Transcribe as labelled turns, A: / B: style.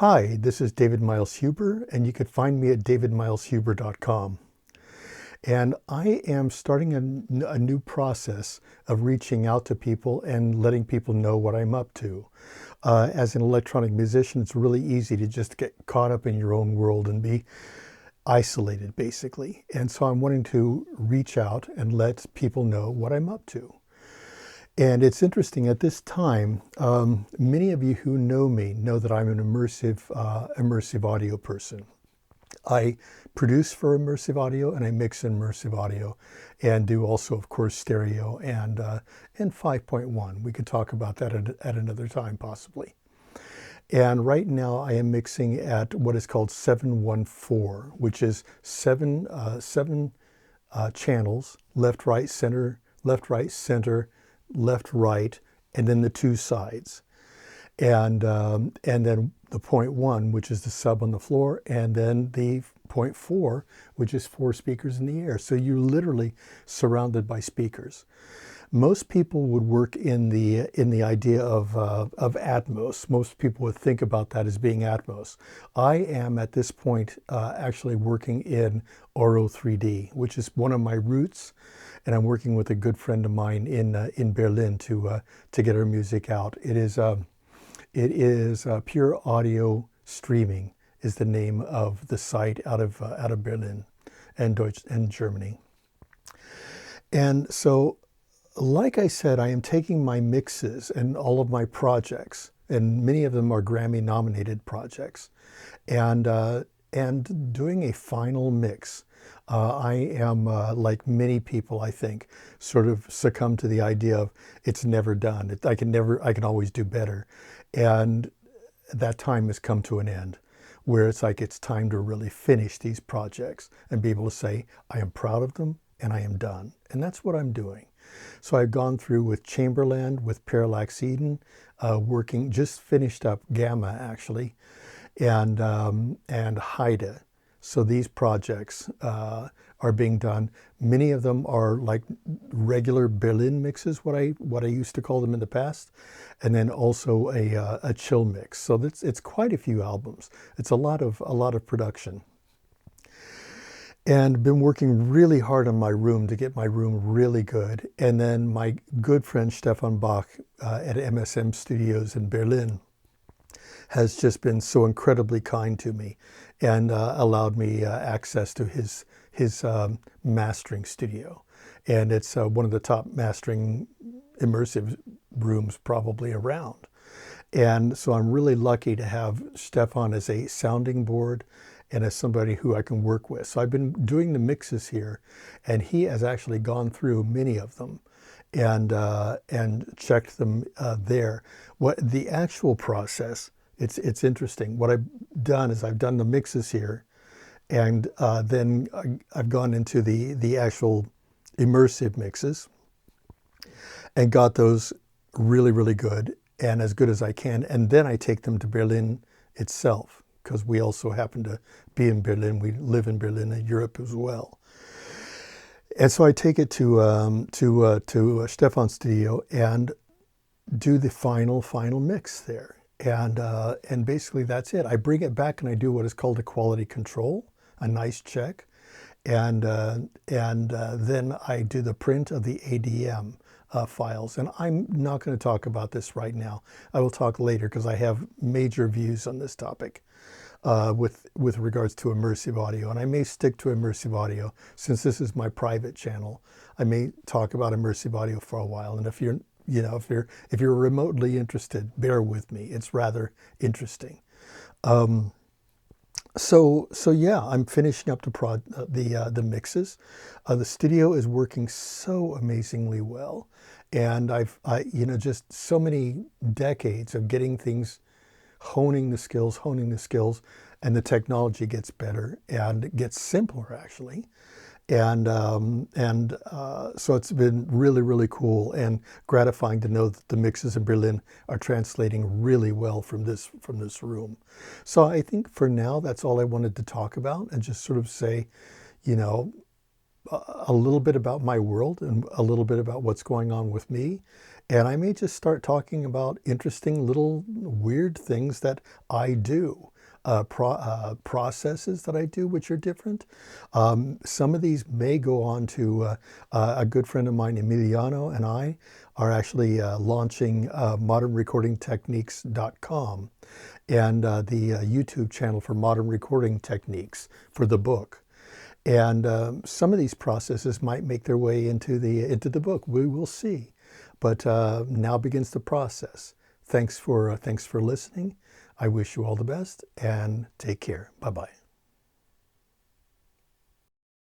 A: Hi, this is David Miles Huber, and you can find me at davidmileshuber.com. And I am starting a new process of reaching out to people and letting people know what I'm up to. As an electronic musician, it's really easy to just get caught up in your own world and be isolated, basically. And so I'm wanting to reach out and let people know what I'm up to. And it's interesting at this time, many of you who know me know that I'm an immersive audio person. I produce for immersive audio and I mix immersive audio and do also, of course, stereo and 5.1. We could talk about that at another time, possibly. And right now I am mixing at what is called 714, which is seven channels, left, right, center, left, right, center, left, right, and then the two sides. And then the point one, which is the sub on the floor, and then the point four, which is four speakers in the air. So you're literally surrounded by speakers. Most people would work in the idea of Atmos. Most people would think about that as being Atmos. I am at this point actually working in Auro 3D, which is one of my roots, and I'm working with a good friend of mine in Berlin to get our music out. It is Pure Audio Streaming is the name of the site out of Berlin and Germany. And so, like I said, I am taking my mixes and all of my projects, and many of them are Grammy-nominated projects, and doing a final mix. I am, like many people, I think, sort of succumb to the idea of it's never done. I can always do better. And that time has come to an end, where it's like it's time to really finish these projects and be able to say, I am proud of them and I am done. And that's what I'm doing. So I've gone through with Chamberland, with Parallax Eden, just finished up Gamma actually, and Haida. So these projects are being done. Many of them are like regular Berlin mixes, what I used to call them in the past, and then also a chill mix. So it's quite a few albums. It's a lot of production. And been working really hard on my room to get my room really good. And then my good friend Stefan Bach at MSM Studios in Berlin has just been so incredibly kind to me and allowed me access to his mastering studio. And it's one of the top mastering immersive rooms probably around. And so I'm really lucky to have Stefan as a sounding board and as somebody who I can work with. So I've been doing the mixes here, and he has actually gone through many of them and checked them there. What the actual process, it's interesting. What I've done is I've done the mixes here, and then I've gone into the actual immersive mixes and got those really, really good and as good as I can. And then I take them to Berlin itself, because we also happen to be in Berlin. We live in Berlin and Europe as well. And so I take it to Stefan's studio and do the final mix there. And basically that's it. I bring it back and I do what is called a quality control, a nice check. And then I do the print of the ADM files. And I'm not going to talk about this right now. I will talk later because I have major views on this topic with regards to immersive audio. And I may stick to immersive audio since this is my private channel. I may talk about immersive audio for a while. And if you're remotely interested, bear with me. It's rather interesting. So yeah, I'm finishing up the mixes. The studio is working so amazingly well, and just so many decades of getting things, honing the skills, and the technology gets better and gets simpler actually. So it's been really, really cool and gratifying to know that the mixes in Berlin are translating really well from this room. So I think for now, that's all I wanted to talk about, and just sort of say, a little bit about my world and a little bit about what's going on with me. And I may just start talking about interesting little weird things that I do. Processes that I do, which are different. Some of these may go on to a good friend of mine, Emiliano, and I are actually launching modernrecordingtechniques.com and the YouTube channel for Modern Recording Techniques for the book. And some of these processes might make their way into the book. We will see. But now begins the process. Thanks for listening. I wish you all the best and take care. Bye-bye.